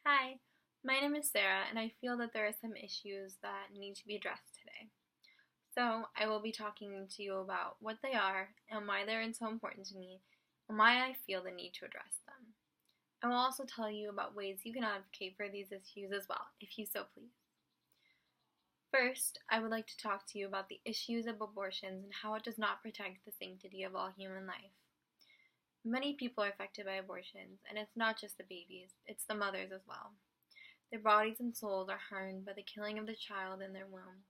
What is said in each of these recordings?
Hi, my name is Sarah, and I feel that there are some issues that need to be addressed today. So, I will be talking to you about what they are and why they're so important to me, and why I feel the need to address them. I will also tell you about ways you can advocate for these issues as well, if you so please. First, I would like to talk to you about the issues of abortions and how it does not protect the sanctity of all human life. Many people are affected by abortions, and it's not just the babies, it's the mothers as well. Their bodies and souls are harmed by the killing of the child in their womb.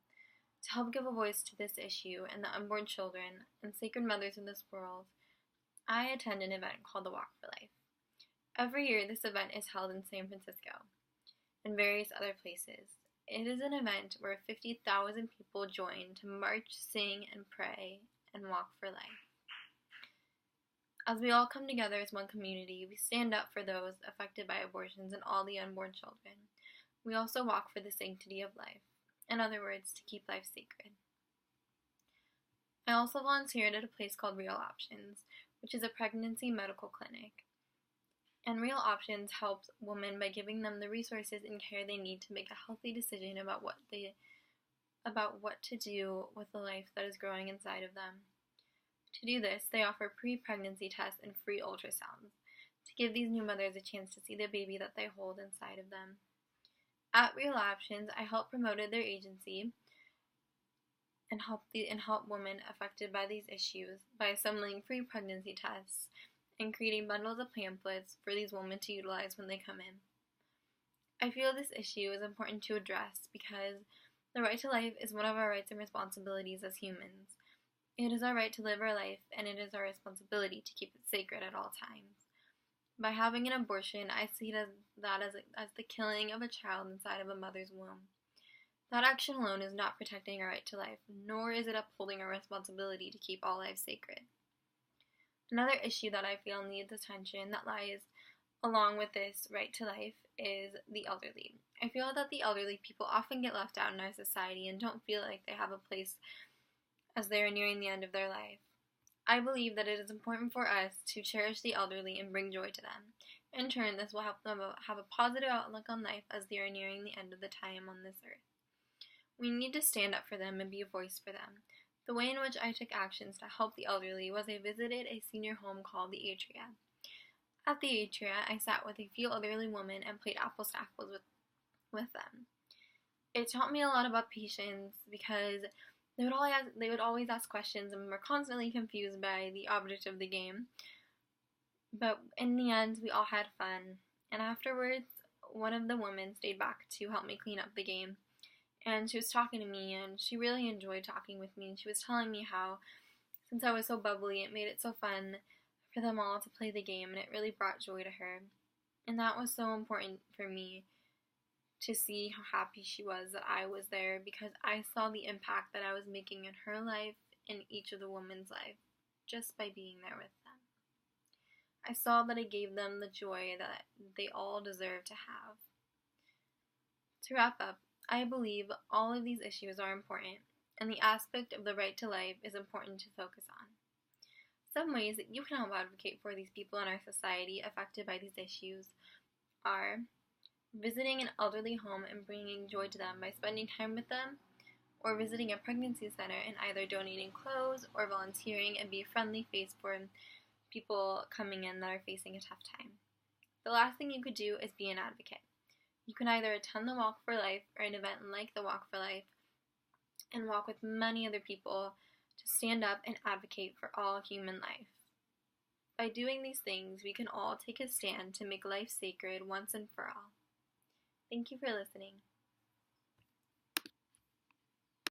To help give a voice to this issue and the unborn children and sacred mothers in this world, I attend an event called the Walk for Life. Every year, this event is held in San Francisco and various other places. It is an event where 50,000 people join to march, sing, and pray and walk for life. As we all come together as one community, we stand up for those affected by abortions and all the unborn children. We also walk for the sanctity of life. In other words, to keep life sacred. I also volunteered at a place called Real Options, which is a pregnancy medical clinic. And Real Options helps women by giving them the resources and care they need to make a healthy decision about what to do with the life that is growing inside of them. To do this, they offer pre-pregnancy tests and free ultrasounds to give these new mothers a chance to see the baby that they hold inside of them. At Real Options, I help promote their agency and help women affected by these issues by assembling free pregnancy tests and creating bundles of pamphlets for these women to utilize when they come in. I feel this issue is important to address because the right to life is one of our rights and responsibilities as humans. It is our right to live our life, and it is our responsibility to keep it sacred at all times. By having an abortion, I see that as the killing of a child inside of a mother's womb. That action alone is not protecting our right to life, nor is it upholding our responsibility to keep all lives sacred. Another issue that I feel needs attention that lies along with this right to life is the elderly. I feel that the elderly people often get left out in our society and don't feel like they have a place as they are nearing the end of their life. I believe that it is important for us to cherish the elderly and bring joy to them. In turn, this will help them have a positive outlook on life as they are nearing the end of the time on this earth. We need to stand up for them and be a voice for them. The way in which I took actions to help the elderly was I visited a senior home called the Atria. At the Atria, I sat with a few elderly women and played apples to apples with them. It taught me a lot about patience because they would always ask questions and were constantly confused by the object of the game. But in the end, we all had fun. And afterwards, one of the women stayed back to help me clean up the game. And she was talking to me, and she really enjoyed talking with me. And she was telling me how, since I was so bubbly, it made it so fun for them all to play the game, and it really brought joy to her. And that was so important for me to see how happy she was that I was there, because I saw the impact that I was making in her life and each of the women's life just by being there with them. I saw that I gave them the joy that they all deserve to have. To wrap up, I believe all of these issues are important, and the aspect of the right to life is important to focus on. Some ways that you can help advocate for these people in our society affected by these issues are visiting an elderly home and bringing joy to them by spending time with them, or visiting a pregnancy center and either donating clothes or volunteering and be a friendly face for people coming in that are facing a tough time. The last thing you could do is be an advocate. You can either attend the Walk for Life or an event like the Walk for Life and walk with many other people to stand up and advocate for all human life. By doing these things, we can all take a stand to make life sacred once and for all. Thank you for listening.